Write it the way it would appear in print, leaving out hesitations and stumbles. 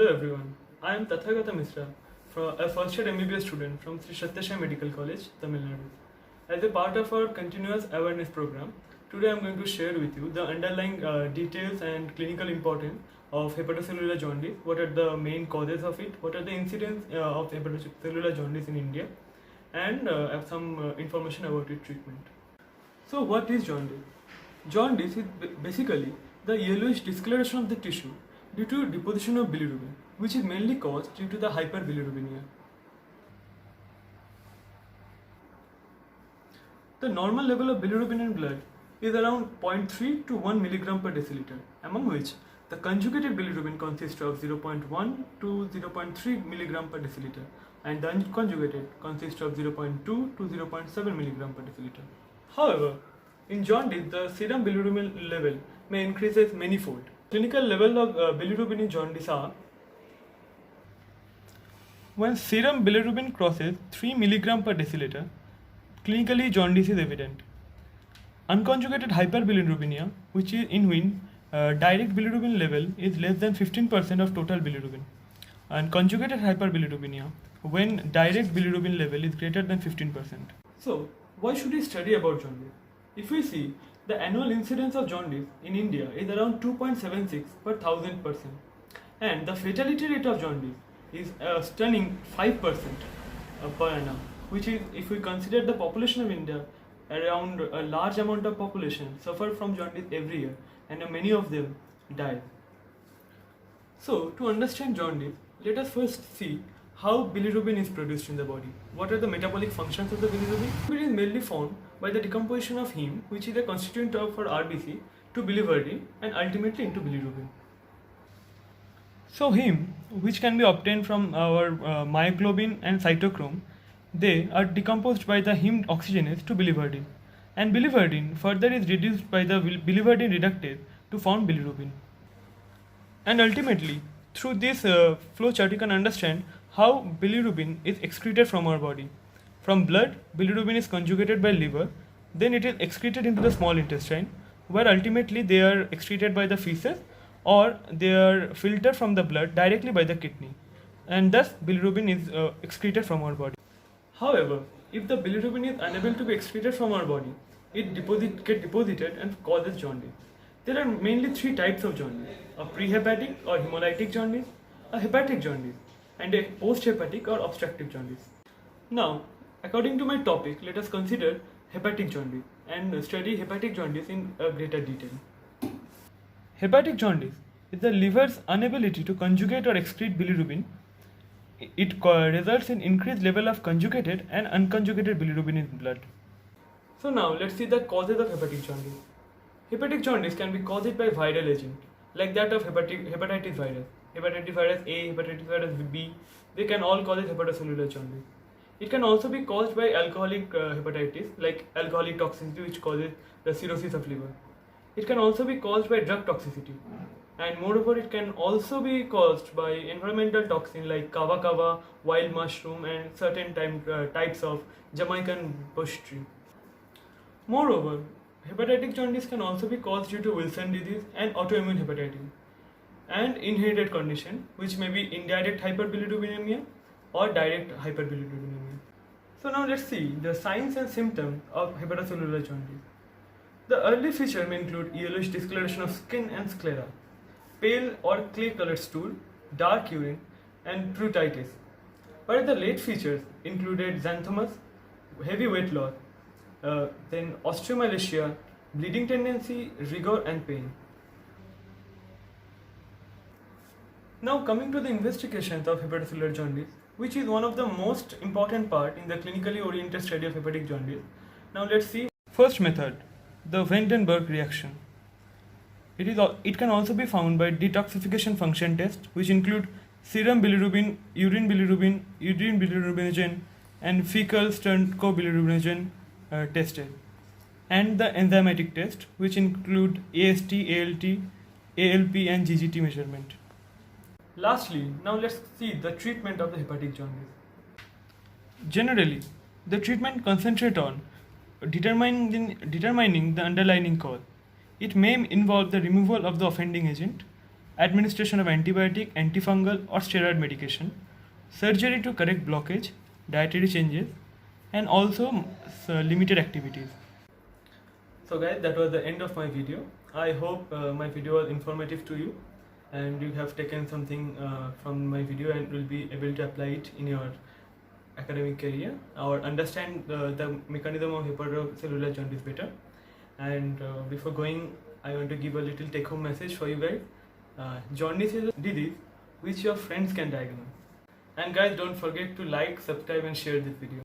everyone, I am Tathagata a first year MBBS student from Sri Satyasai Medical College, Tamil Nadu. As a part of our continuous awareness program, today I am going to share with you the underlying details and clinical importance of hepatocellular jaundice, what are the main causes of it, what are the incidents of hepatocellular jaundice in India, and have some information about its treatment. So what is jaundice? Jaundice is basically the yellowish discoloration of the tissue due to deposition of bilirubin, which is mainly caused due to the hyperbilirubinemia. The normal level of bilirubin in blood is around 0.3 to 1 mg per deciliter, among which the conjugated bilirubin consists of 0.1 to 0.3 mg per deciliter and the unconjugated consists of 0.2 to 0.7 mg per deciliter. However, in jaundice, the serum bilirubin level may increase manifold. Clinical level of bilirubin in jaundice are: when serum bilirubin crosses 3 mg per deciliter, clinically jaundice is evident. Unconjugated hyperbilirubinemia, which is in which direct bilirubin level is less than 15% of total bilirubin, and conjugated hyperbilirubinemia, when direct bilirubin level is greater than 15%. So, why should we study about jaundice? If we see, the annual incidence of jaundice in India is around 2.76 per 1,000 person, and the fatality rate of jaundice is a stunning 5% per annum, which is, if we consider the population of India, around a large amount of population suffer from jaundice every year, and many of them die. So, to understand jaundice, let us first see how bilirubin is produced in the body. What are the metabolic functions of the bilirubin? It is mainly formed by the decomposition of heme, which is a constituent of our RBC, to biliverdin and ultimately into bilirubin. So heme, which can be obtained from our myoglobin and cytochrome, they are decomposed by the heme oxygenase to biliverdin, and biliverdin further is reduced by the biliverdin reductase to form bilirubin. And ultimately, through this flowchart, you can understand how bilirubin is excreted from our body. From blood, bilirubin is conjugated by liver, then it is excreted into the small intestine, where ultimately they are excreted by the feces, or they are filtered from the blood directly by the kidney, and thus bilirubin is excreted from our body. However, if the bilirubin is unable to be excreted from our body, it gets deposited and causes jaundice. There are mainly three types of jaundice: a prehepatic or hemolytic jaundice, a hepatic jaundice, and a post-hepatic or obstructive jaundice. Now, according to my topic, let us consider hepatic jaundice and study hepatic jaundice in greater detail. Hepatic jaundice is the liver's inability to conjugate or excrete bilirubin. It results in increased level of conjugated and unconjugated bilirubin in blood. So now let's see the causes of hepatic jaundice. Hepatic jaundice can be caused by viral agent, like that of hepatitis virus. Hepatitis virus A, hepatitis virus B, they can all cause hepatocellular jaundice. It can also be caused by alcoholic hepatitis, like alcoholic toxicity, which causes the cirrhosis of liver. It can also be caused by drug toxicity, and moreover it can also be caused by environmental toxin like kava, wild mushroom, and certain types of Jamaican bush tree. Moreover, hepatic jaundice can also be caused due to Wilson disease and autoimmune hepatitis, and inherited condition, which may be indirect hyperbilirubinemia or direct hyperbilirubinemia. So now let's see the signs and symptoms of hepatocellular jaundice. The early feature may include yellowish discoloration of skin and sclera, pale or clay-colored stool, dark urine, and pruritus. But the late features included xanthomas, heavy weight loss, then osteomalacia, bleeding tendency, rigor, and pain. Now coming to the investigations of hepatocellular jaundice, which is one of the most important part in the clinically oriented study of hepatic jaundice. Now let's see. First method, the Vandenberg reaction. It can also be found by detoxification function test, which include serum bilirubin, urine bilirubinogen, and fecal sternobilirubinogen tested, and the enzymatic test, which include AST, ALT, ALP, and GGT measurement. Lastly, now let's see the treatment of the hepatic jaundice. Generally, the treatment concentrates on determining the underlying cause. It may involve the removal of the offending agent, administration of antibiotic, antifungal or steroid medication, surgery to correct blockage, dietary changes, and also limited activities. So guys, that was the end of my video. I hope my video was informative to you and you have taken something from my video and will be able to apply it in your academic career or understand the mechanism of hepatocellular jaundice better. And before going, I want to give a little take-home message for you guys. Jaundice is a disease which your friends can diagnose. And guys, don't forget to like, subscribe and share this video.